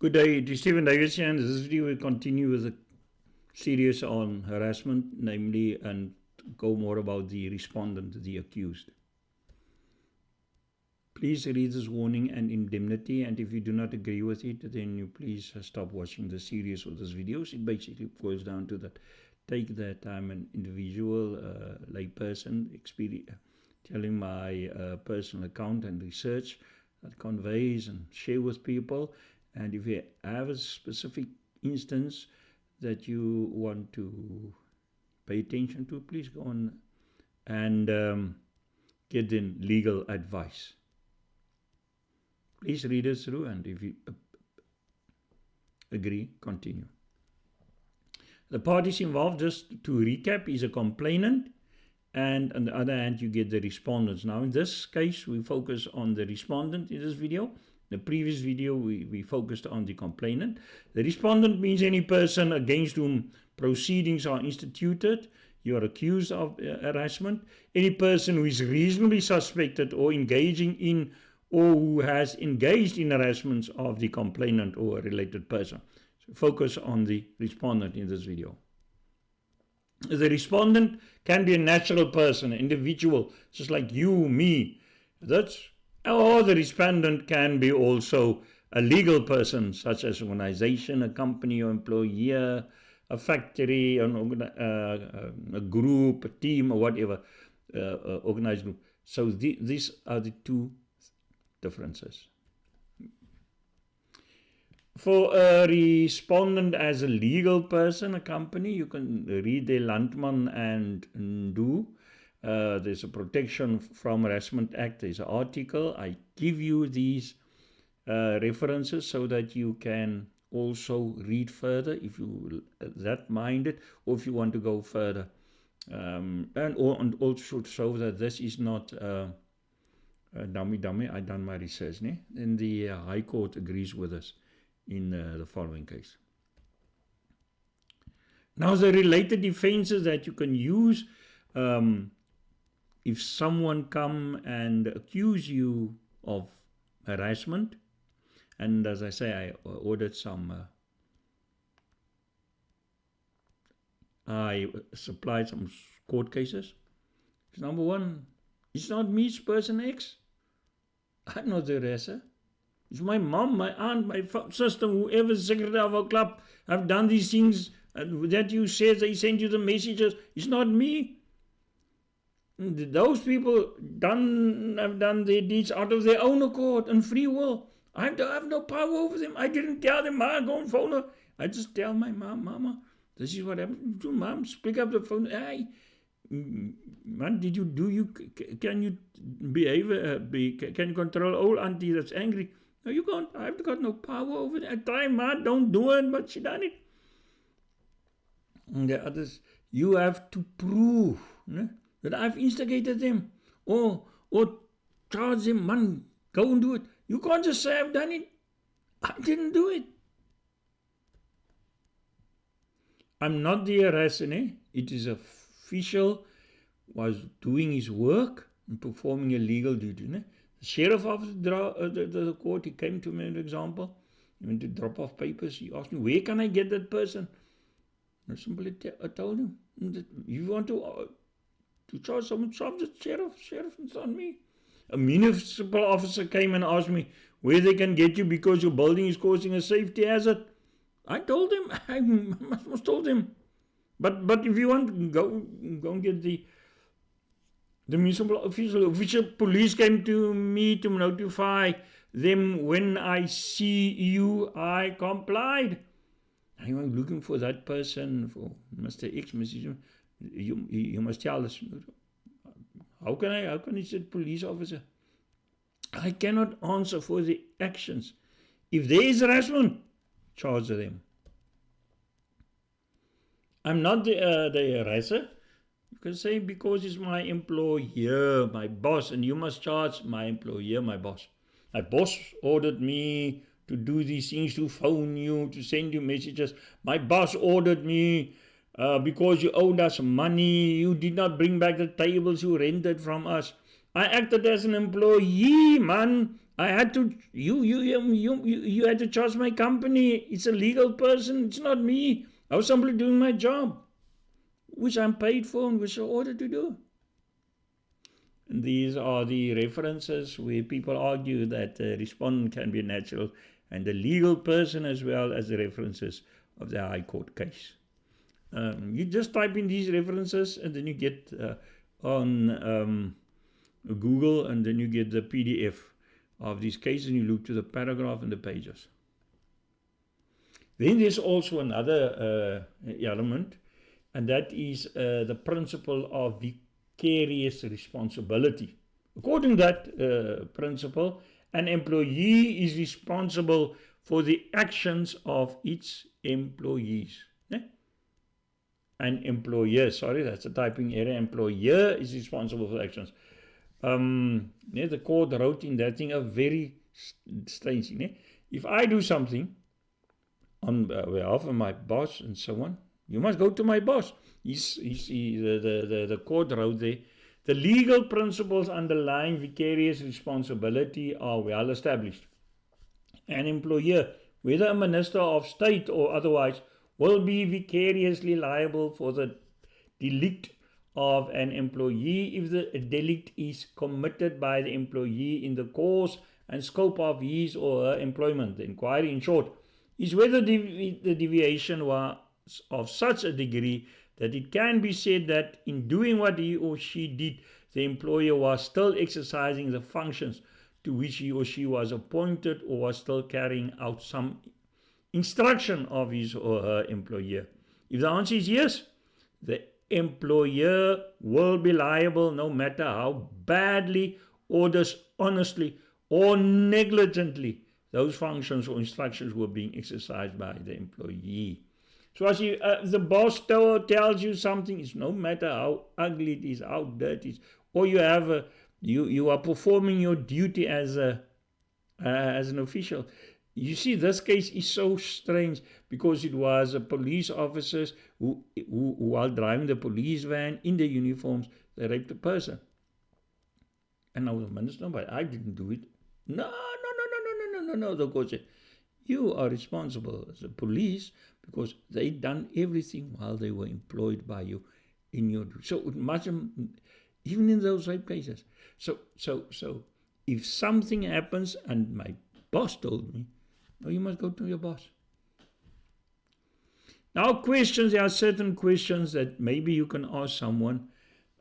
Good day, it is Stephen Davis here, and this video will continue with a series on harassment, namely, and go more about the respondent, the accused. Please read this warning and indemnity, and if you do not agree with it, then you please stop watching the series or this videos. It basically boils down to that. Take that I'm an individual layperson, telling my personal account and research that conveys and share with people. And if you have a specific instance that you want to pay attention to, please go on and get in legal advice. Please read it through, and if you agree, continue. The parties involved, just to recap, is a complainant, and on the other hand, you get the respondents. Now, in this case, we focus on the respondent in this video. The previous video, we focused on the complainant. The respondent means any person against whom proceedings are instituted. You are accused of harassment. Any person who is reasonably suspected or engaging in or who has engaged in harassment of the complainant or a related person. So focus on the respondent in this video. The respondent can be a natural person, an individual, just like you, me. Or the respondent can be also a legal person, such as an organization, a company or employer, a factory, a group, a team, or whatever, organized group. So these are the two differences. For a respondent as a legal person, a company, you can read the Landman and Ndu. There's a Protection from Harassment Act. There's an article. I give you these references so that you can also read further if you that minded, or if you want to go further, and also show that this is not dummy. I done my research, ne? And the High Court agrees with us in the following case. Now, the related defenses that you can use. If someone come and accuse you of harassment, and as I say, I ordered some, I supplied some court cases. Number one, it's not me, it's person X. I'm not the harasser. It's my mom, my aunt, my sister, whoever's secretary of our club have done these things that you said, they sent you the messages. It's not me. Those people have done their deeds out of their own accord and free will. I have no power over them. I didn't tell them, Ma, go and phone her. I just tell my mom, Mama, this is what happened. Mom, pick up the phone. Hey, man, can you behave, can you control old auntie that's angry? No, you can't. I've got no power over that. I try, Ma, don't do it, but she done it. And the others, you have to prove, that I've instigated them, or charge them, man, go and do it. You can't just say I've done it. I didn't do it. I'm not the harasser, It is official was doing his work and performing a legal duty, The sheriff of the court, he came to me, an example. He went to drop off papers. He asked me, where can I get that person? I simply told him, you want to charge someone, charge the sheriff, it's not me. A municipal officer came and asked me where they can get you because your building is causing a safety hazard. I told him, I must told him. But if you want, go and get the municipal official police came to me to notify them when I see you, I complied. I was looking for that person, for Mr. X, Mr. You must tell us. How can he say police officer? I cannot answer for the actions. If there is harassment, charge them. I'm not the harasser. You can say because it's my employer, my boss, and you must charge my employer, my boss. My boss ordered me to do these things, to phone you, to send you messages. My boss ordered me because you owed us money, you did not bring back the tables you rented from us. I acted as an employee, man. I had to, you had to charge my company. It's a legal person. It's not me. I was simply doing my job, which I'm paid for and which I'm ordered to do. And these are the references where people argue that the respondent can be natural and the legal person, as well as the references of the High Court case. You just type in these references and then you get on Google, and then you get the PDF of these cases, and you look to the paragraph and the pages. Then there's also another element, and that is the principle of vicarious responsibility. According to that principle, an employee is responsible for the actions of its employees. An employer, sorry, that's a typing error. Employer is responsible for actions. The court wrote in that thing a very strange thing. If I do something on behalf of my boss and so on, you must go to my boss. The court wrote there, the legal principles underlying vicarious responsibility are well established. An employer, whether a minister of state or otherwise, will be vicariously liable for the delict of an employee if the delict is committed by the employee in the course and scope of his or her employment. The inquiry, in short, is whether the deviation was of such a degree that it can be said that in doing what he or she did, the employer was still exercising the functions to which he or she was appointed, or was still carrying out some instruction of his or her employer. If the answer is yes, the employer will be liable no matter how badly or dishonestly or negligently those functions or instructions were being exercised by the employee. So as the boss tells you something, it's no matter how ugly it is, how dirty it is, or you are performing your duty as an official. You see, this case is so strange because it was police officers who while driving the police van in the uniforms, they raped a person. And now the minister, but I didn't do it. No. The court said, you are responsible as the police because they done everything while they were employed by you in your. So it must, even in those rape cases. So if something happens, and my boss told me, no, you must go to your boss. Now there are certain questions that maybe you can ask someone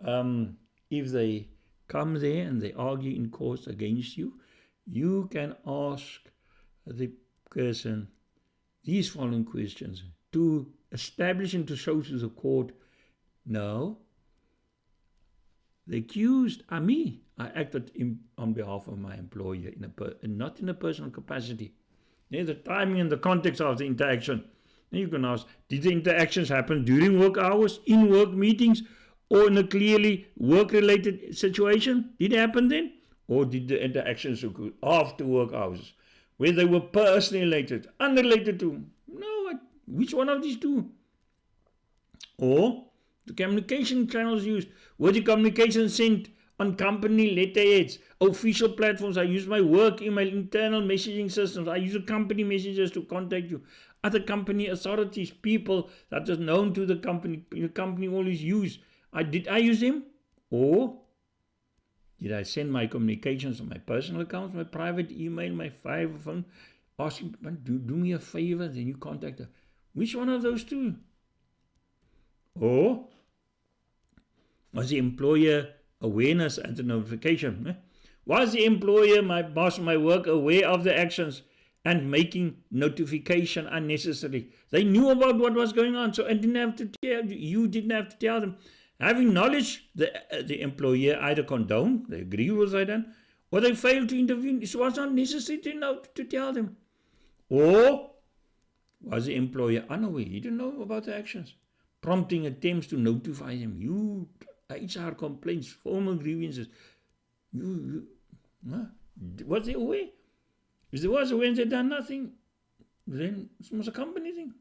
if they come there and they argue in court against you. You can ask the person these following questions to establish and to show to the court, no, the accused are me. I acted on behalf of my employer, not in a personal capacity. The timing and the context of the interaction. Then you can ask, did the interactions happen during work hours, in work meetings, or in a clearly work-related situation? Did it happen then? Or did the interactions occur after work hours, where they were personally related, unrelated to? No, which one of these two? Or the communication channels used. Were the communications sent on company letterheads, official platforms? I use my work email, internal messaging systems. I use the company messages to contact you. Other company authorities, people that is known to the company always use. Did I use them? Or did I send my communications on my personal accounts, my private email, my private phone, asking, do me a favor, then you contact her? Which one of those two? Or was the employer awareness and the notification? Was the employer, my boss, my work, aware of the actions and making notification unnecessary? They knew about what was going on, so you didn't have to tell them. Having knowledge, the employer either condoned, they agree with what they done, or they failed to intervene. It was not necessary to tell them. Or was the employer unaware? He didn't know about the actions, prompting attempts to notify them. HR complaints, formal grievances. Was they aware? If they was aware and they done nothing, then it was a company thing.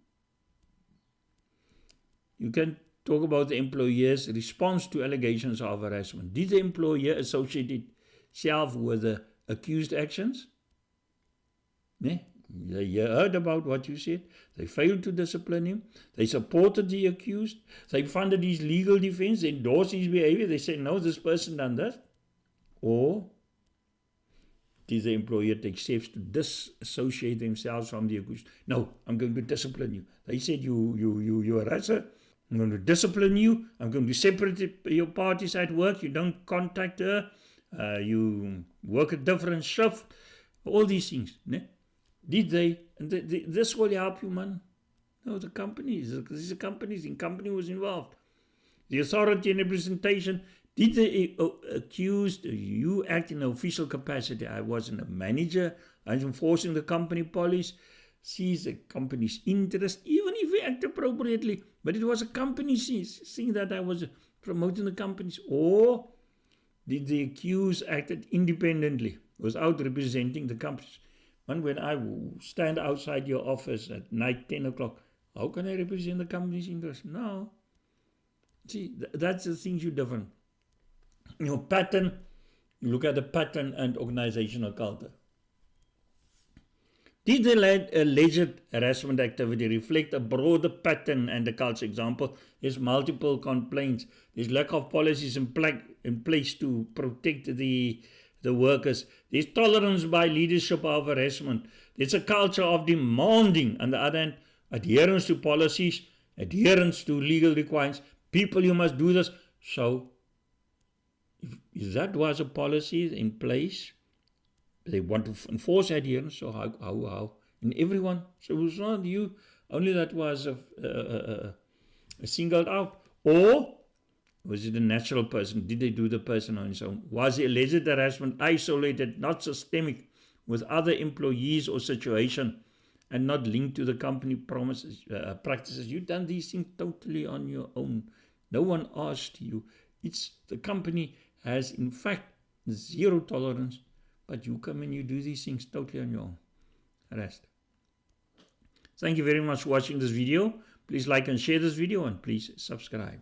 You can talk about the employer's response to allegations of harassment. Did the employer associate itself with the accused actions. Ne? They heard about what you said. They failed to discipline him. They supported the accused. They funded his legal defense, endorsed his behavior. They said, no, this person done that. Or did the employer take steps to disassociate themselves from the accused? No, I'm going to discipline you. They said, you're a harasser. I'm going to discipline you. I'm going to separate your parties at work. You don't contact her. You work a different shift. All these things. Ne? Did they? And this will help you, man. No, the companies. These are companies. The company was involved. The authority and representation. Did the accused, you act in an official capacity? I wasn't a manager. I was enforcing the company policy. Sees the company's interest, even if we act appropriately. But it was a company seeing that I was promoting the companies. Or did the accused acted independently without representing the companies? And when I stand outside your office at night, 10 o'clock, how can I represent the company's interest? No. See, that's the things you different. Your pattern, you look at the pattern and organizational culture. Did the alleged harassment activity reflect a broader pattern and the culture? Example, there's multiple complaints. There's lack of policies in place to protect the workers. There's tolerance by leadership of harassment. There's a culture of demanding. On the other hand, adherence to policies, adherence to legal requirements. People, you must do this. So, if that was a policy in place, they want to enforce adherence, so how? And everyone, so it was not you, only that was singled out. Or was it a natural person? Did they do the person on his own? Was the alleged harassment isolated, not systemic, with other employees or situation, and not linked to the company promises, practices? You've done these things totally on your own. No one asked you. It's the company has, in fact, zero tolerance, but you come and you do these things totally on your own. Rest. Thank you very much for watching this video. Please like and share this video, and please subscribe.